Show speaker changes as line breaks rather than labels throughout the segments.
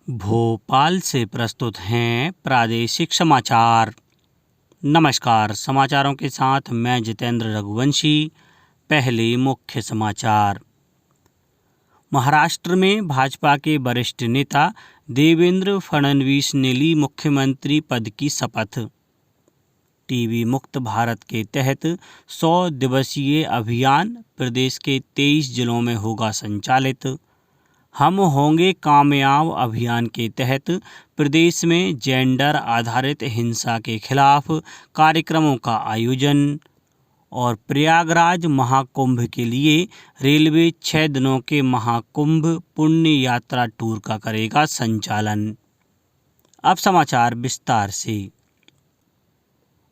भोपाल से प्रस्तुत हैं प्रादेशिक समाचार। नमस्कार, समाचारों के साथ मैं जितेंद्र रघुवंशी। पहले मुख्य समाचार। महाराष्ट्र में भाजपा के वरिष्ठ नेता देवेंद्र फडणवीस ने ली मुख्यमंत्री पद की शपथ। टीबी मुक्त भारत के तहत 100 दिवसीय अभियान प्रदेश के 23 जिलों में होगा संचालित। हम होंगे कामयाब अभियान के तहत प्रदेश में जेंडर आधारित हिंसा के खिलाफ कार्यक्रमों का आयोजन। और प्रयागराज महाकुंभ के लिए रेलवे 6 दिनों के महाकुंभ पुण्य यात्रा टूर का करेगा संचालन। अब समाचार विस्तार से।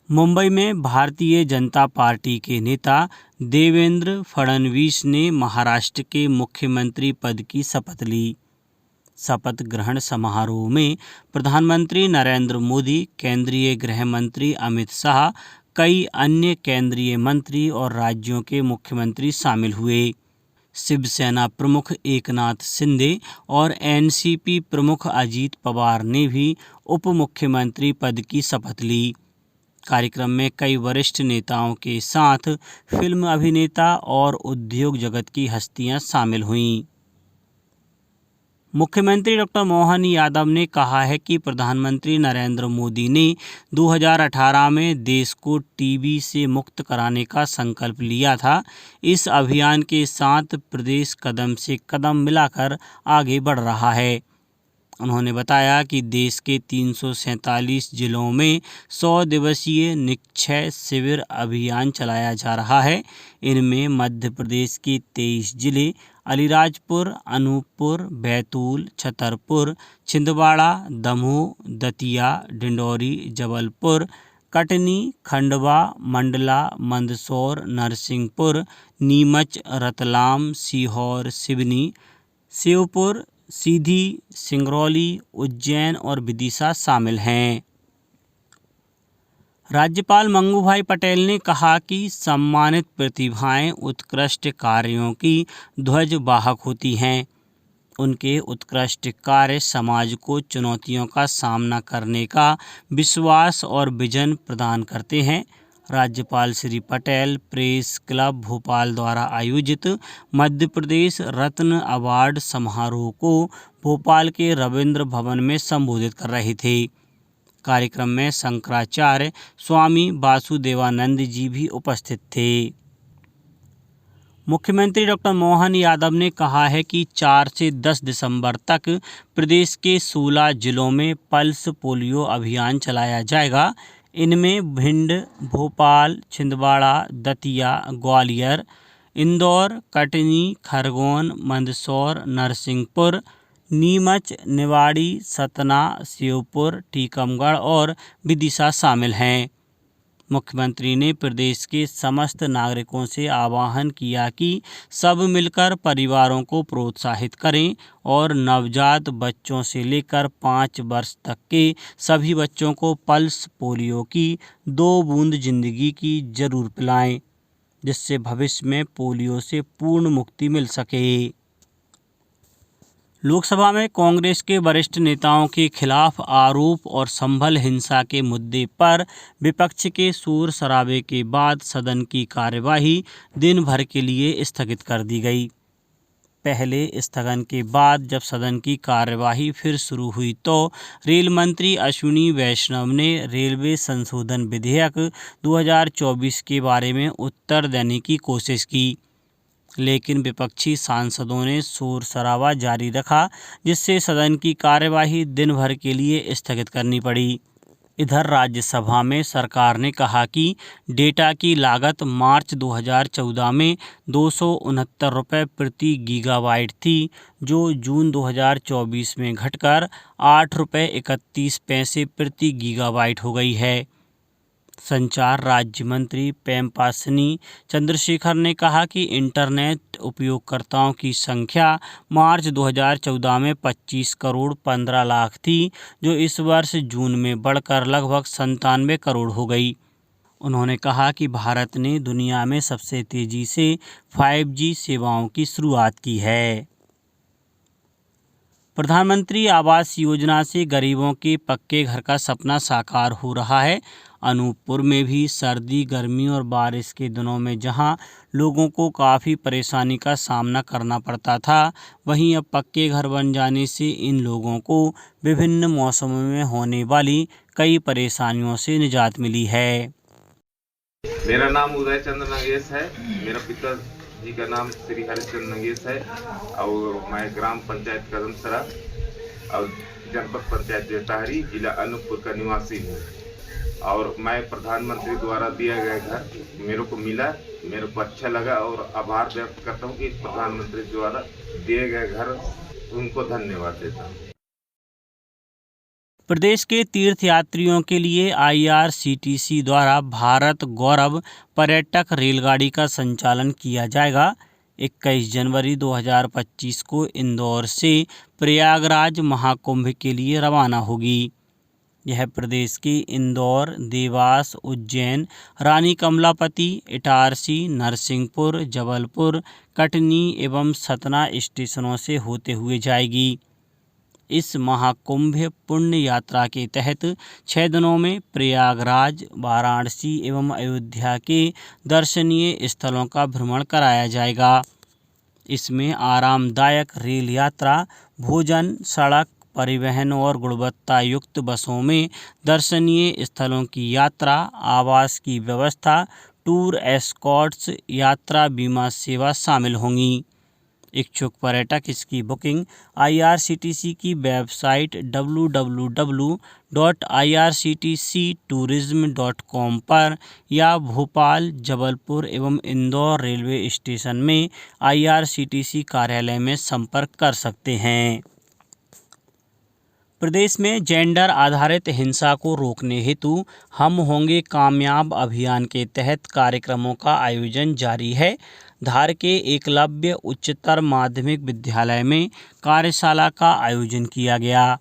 मुंबई में भारतीय जनता पार्टी के नेता देवेंद्र फडणवीस ने महाराष्ट्र के मुख्यमंत्री पद की शपथ ली। शपथ ग्रहण समारोह में प्रधानमंत्री नरेंद्र मोदी, केंद्रीय गृह मंत्री अमित शाह, कई अन्य केंद्रीय मंत्री और राज्यों के मुख्यमंत्री शामिल हुए। शिवसेना प्रमुख एकनाथ शिंदे और एनसीपी प्रमुख अजीत पवार ने भी उप मुख्यमंत्री पद की शपथ ली। कार्यक्रम में कई वरिष्ठ नेताओं के साथ फिल्म अभिनेता और उद्योग जगत की हस्तियां शामिल हुईं। मुख्यमंत्री डॉक्टर मोहन यादव ने कहा है कि प्रधानमंत्री नरेंद्र मोदी ने 2018 में देश को टीबी से मुक्त कराने का संकल्प लिया था। इस अभियान के साथ प्रदेश कदम से कदम मिलाकर आगे बढ़ रहा है। उन्होंने बताया कि देश के 347 जिलों में 100 दिवसीय निक्षय शिविर अभियान चलाया जा रहा है। इनमें मध्य प्रदेश के 23 जिले अलीराजपुर, अनूपपुर, बैतूल, छतरपुर, छिंदवाड़ा, दमोह, दतिया, डिंडौरी, जबलपुर, कटनी, खंडवा, मंडला, मंदसौर, नरसिंहपुर, नीमच, रतलाम, सीहोर, सिवनी, श्योपुर, सीधी, सिंगरौली, उज्जैन और विदिशा शामिल हैं। राज्यपाल मंगूभाई पटेल ने कहा कि सम्मानित प्रतिभाएं उत्कृष्ट कार्यों की ध्वजवाहक होती हैं। उनके उत्कृष्ट कार्य समाज को चुनौतियों का सामना करने का विश्वास और विजन प्रदान करते हैं। राज्यपाल श्री पटेल प्रेस क्लब भोपाल द्वारा आयोजित मध्य प्रदेश रत्न अवार्ड समारोह को भोपाल के रविंद्र भवन में संबोधित कर रहे थे। कार्यक्रम में शंकराचार्य स्वामी वासुदेवानंद जी भी उपस्थित थे। मुख्यमंत्री डॉक्टर मोहन यादव ने कहा है कि 4 से 10 दिसंबर तक प्रदेश के 16 जिलों में पल्स पोलियो अभियान चलाया जाएगा। इनमें भिंड, भोपाल, छिंदवाड़ा, दतिया, ग्वालियर, इंदौर, कटनी, खरगोन, मंदसौर, नरसिंहपुर, नीमच, निवाड़ी, सतना, श्योपुर, टीकमगढ़ और विदिशा शामिल हैं। मुख्यमंत्री ने प्रदेश के समस्त नागरिकों से आह्वान किया कि सब मिलकर परिवारों को प्रोत्साहित करें और नवजात बच्चों से लेकर 5 वर्ष तक के सभी बच्चों को पल्स पोलियो की 2 बूंद जिंदगी की जरूर पिलाएं, जिससे भविष्य में पोलियो से पूर्ण मुक्ति मिल सके। लोकसभा में कांग्रेस के वरिष्ठ नेताओं के खिलाफ आरोप और संभल हिंसा के मुद्दे पर विपक्ष के शोर शराबे के बाद सदन की कार्यवाही दिन भर के लिए स्थगित कर दी गई। पहले स्थगन के बाद जब सदन की कार्यवाही फिर शुरू हुई तो रेल मंत्री अश्विनी वैष्णव ने रेलवे संशोधन विधेयक 2024 के बारे में उत्तर देने की कोशिश की, लेकिन विपक्षी सांसदों ने शोर शराबा जारी रखा, जिससे सदन की कार्यवाही दिन भर के लिए स्थगित करनी पड़ी। इधर राज्यसभा में सरकार ने कहा कि डेटा की लागत मार्च 2014 में 269 रुपये प्रति गीगाबाइट थी, जो जून 2024 में घटकर 8 रुपये 31 पैसे प्रति गीगाबाइट हो गई है। संचार राज्य मंत्री पेमपासनी चंद्रशेखर ने कहा कि इंटरनेट उपयोगकर्ताओं की संख्या मार्च 2014 में 25 करोड़ 15 लाख थी, जो इस वर्ष जून में बढ़कर लगभग 97 करोड़ हो गई। उन्होंने कहा कि भारत ने दुनिया में सबसे तेजी से 5G सेवाओं की शुरुआत की है। प्रधानमंत्री आवास योजना से गरीबों के पक्के घर का सपना साकार हो रहा है। अनूपपुर में भी सर्दी, गर्मी और बारिश के दिनों में जहां लोगों को काफ़ी परेशानी का सामना करना पड़ता था, वहीं अब पक्के घर बन जाने से इन लोगों को विभिन्न मौसमों में होने वाली कई परेशानियों से निजात मिली है।
मेरा नाम उदय चंद्र नगेश है। मेरा पिता जी का नाम श्री हरिश्चंद्र नगेश है और मैं ग्राम पंचायत कदमसरा और जनपद पंचायत जेटाहरी, जिला अनूपपुर का निवासी हूँ। और मैं प्रधानमंत्री द्वारा दिया गया घर मेरे को मिला, मेरे को अच्छा लगा और आभार व्यक्त करता हूँ कि प्रधानमंत्री द्वारा दिए गए घर उनको धन्यवाद देता हूँ।
प्रदेश के तीर्थयात्रियों के लिए IRCTC द्वारा भारत गौरव पर्यटक रेलगाड़ी का संचालन किया जाएगा। 21 जनवरी 2025 को इंदौर से प्रयागराज महाकुंभ के लिए रवाना होगी। यह प्रदेश के इंदौर, देवास, उज्जैन, रानी कमलापति, इटारसी, नरसिंहपुर, जबलपुर, कटनी एवं सतना स्टेशनों से होते हुए जाएगी। इस महाकुंभ पुण्य यात्रा के तहत 6 दिनों में प्रयागराज, वाराणसी एवं अयोध्या के दर्शनीय स्थलों का भ्रमण कराया जाएगा। इसमें आरामदायक रेल यात्रा, भोजन, सड़क परिवहन और गुणवत्ता युक्त बसों में दर्शनीय स्थलों की यात्रा, आवास की व्यवस्था, टूर एस्कॉर्ट्स, यात्रा बीमा सेवा शामिल होंगी। इच्छुक पर्यटक इसकी बुकिंग IRCTC की वेबसाइट www.irctctourism.com पर या भोपाल, जबलपुर एवं इंदौर रेलवे स्टेशन में IRCTC कार्यालय में संपर्क कर सकते हैं। प्रदेश में जेंडर आधारित हिंसा को रोकने हेतु हम होंगे कामयाब अभियान के तहत कार्यक्रमों का आयोजन जारी है। धार के एकलव्य उच्चतर माध्यमिक विद्यालय में कार्यशाला का आयोजन किया गया,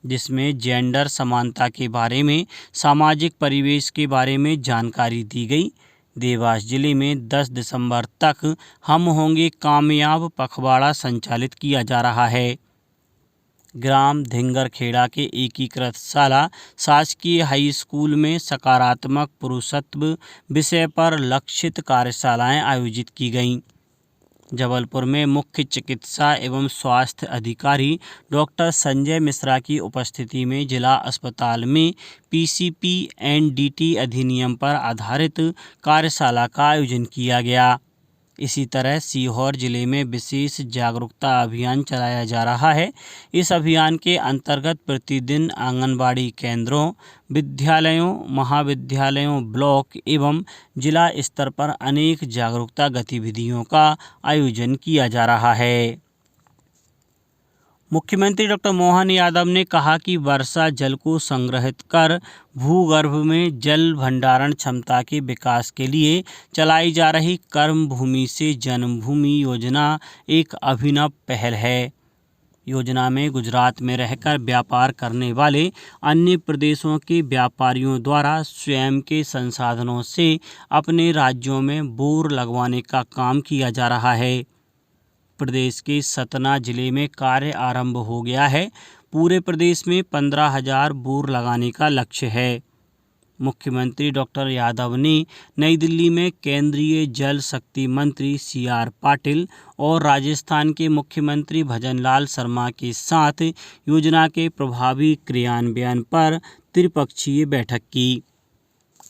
जिसमें जेंडर समानता के बारे में, सामाजिक परिवेश के बारे में जानकारी दी गई। देवास जिले में 10 दिसंबर तक हम होंगे कामयाब पखवाड़ा संचालित किया जा रहा है। ग्राम धिंगरखेड़ा के एकीकृत शाला शासकीय हाई स्कूल में सकारात्मक पुरुषत्व विषय पर लक्षित कार्यशालाएं आयोजित की गईं। जबलपुर में मुख्य चिकित्सा एवं स्वास्थ्य अधिकारी डॉक्टर संजय मिश्रा की उपस्थिति में जिला अस्पताल में PCP-NDT अधिनियम पर आधारित कार्यशाला का आयोजन किया गया। इसी तरह सीहोर जिले में विशेष जागरूकता अभियान चलाया जा रहा है। इस अभियान के अंतर्गत प्रतिदिन आंगनबाड़ी केंद्रों, विद्यालयों, महाविद्यालयों, ब्लॉक एवं जिला स्तर पर अनेक जागरूकता गतिविधियों का आयोजन किया जा रहा है। मुख्यमंत्री डॉक्टर मोहन यादव ने कहा कि वर्षा जल को संग्रहित कर भूगर्भ में जल भंडारण क्षमता के विकास के लिए चलाई जा रही कर्म भूमि से जन्मभूमि योजना एक अभिनव पहल है। योजना में गुजरात में रहकर व्यापार करने वाले अन्य प्रदेशों के व्यापारियों द्वारा स्वयं के संसाधनों से अपने राज्यों में बोर लगवाने का काम किया जा रहा है। प्रदेश के सतना जिले में कार्य आरंभ हो गया है। पूरे प्रदेश में 15,000 बोर लगाने का लक्ष्य है। मुख्यमंत्री डॉक्टर यादव ने नई दिल्ली में केंद्रीय जल शक्ति मंत्री CR पाटिल और राजस्थान के मुख्यमंत्री भजनलाल शर्मा के साथ योजना के प्रभावी क्रियान्वयन पर त्रिपक्षीय बैठक की।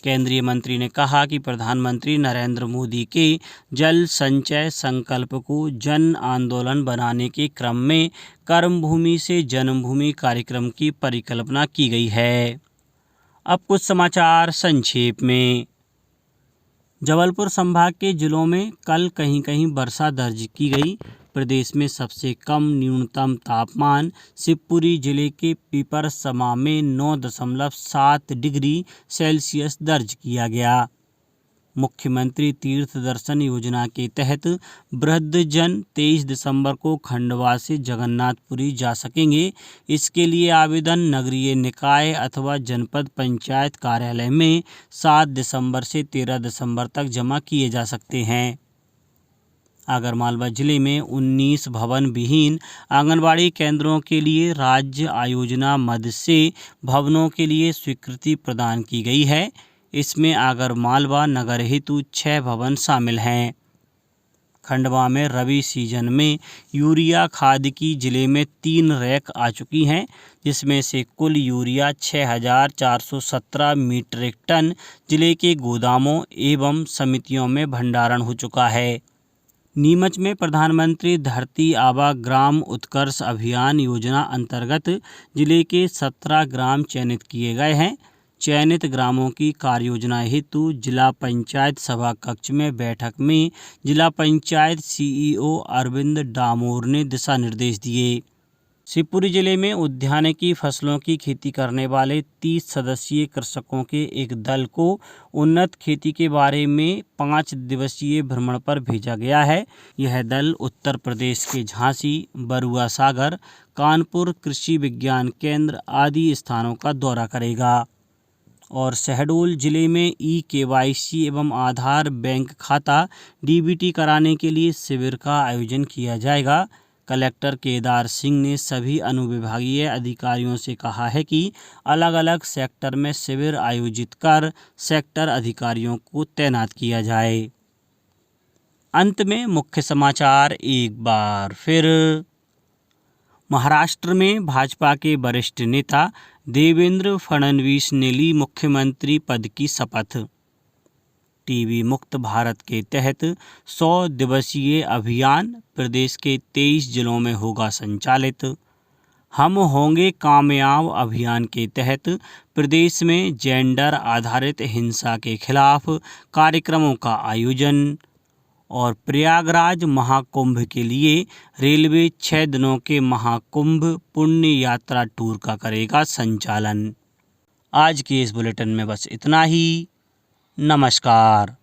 केंद्रीय मंत्री ने कहा कि प्रधानमंत्री नरेंद्र मोदी के जल संचय संकल्प को जन आंदोलन बनाने के क्रम में कर्मभूमि से जन्मभूमि कार्यक्रम की परिकल्पना की गई है। अब कुछ समाचार संक्षेप में। जबलपुर संभाग के जिलों में कल कहीं कहीं वर्षा दर्ज की गई। प्रदेश में सबसे कम न्यूनतम तापमान शिवपुरी जिले के पिपरसमा में 9.7 डिग्री सेल्सियस दर्ज किया गया। मुख्यमंत्री तीर्थ दर्शन योजना के तहत वृद्धजन 23 दिसंबर को खंडवा से जगन्नाथपुरी जा सकेंगे। इसके लिए आवेदन नगरीय निकाय अथवा जनपद पंचायत कार्यालय में 7 दिसंबर से 13 दिसंबर तक जमा किए जा सकते हैं। आगरमालवा जिले में 19 भवन विहीन आंगनबाड़ी केंद्रों के लिए राज्य आयोजना मद से भवनों के लिए स्वीकृति प्रदान की गई है। इसमें आगरमालवा नगर हेतु 6 भवन शामिल हैं। खंडवा में रबी सीजन में यूरिया खाद की जिले में 3 रैक आ चुकी हैं, जिसमें से कुल यूरिया 6,417 मीट्रिक टन जिले के गोदामों एवं समितियों में भंडारण हो चुका है। नीमच में प्रधानमंत्री धरती आबा ग्राम उत्कर्ष अभियान योजना अंतर्गत जिले के 17 ग्राम चयनित किए गए हैं। चयनित ग्रामों की कार्य योजना हेतु जिला पंचायत सभा कक्ष में बैठक में जिला पंचायत सीईओ अरविंद डामोर ने दिशा निर्देश दिए। शिवपुरी जिले में उद्यानिकी फसलों की खेती करने वाले 30 सदस्यीय कृषकों के एक दल को उन्नत खेती के बारे में 5 दिवसीय भ्रमण पर भेजा गया है। यह दल उत्तर प्रदेश के झांसी, बरुआ सागर, कानपुर कृषि विज्ञान केंद्र आदि स्थानों का दौरा करेगा और शहडोल जिले में ई-केवाईसी एवं आधार बैंक खाता डीबीटी कराने के लिए शिविर का आयोजन किया जाएगा। कलेक्टर केदार सिंह ने सभी अनुविभागीय अधिकारियों से कहा है कि अलग अलग सेक्टर में शिविर आयोजित कर सेक्टर अधिकारियों को तैनात किया जाए। अंत में मुख्य समाचार एक बार फिर। महाराष्ट्र में भाजपा के वरिष्ठ नेता देवेंद्र फडणवीस ने ली मुख्यमंत्री पद की शपथ। टीबी मुक्त भारत के तहत 100 दिवसीय अभियान प्रदेश के 23 जिलों में होगा संचालित। हम होंगे कामयाब अभियान के तहत प्रदेश में जेंडर आधारित हिंसा के खिलाफ कार्यक्रमों का आयोजन और प्रयागराज महाकुंभ के लिए रेलवे 6 दिनों के महाकुंभ पुण्य यात्रा टूर का करेगा संचालन। आज के इस बुलेटिन में बस इतना ही। नमस्कार।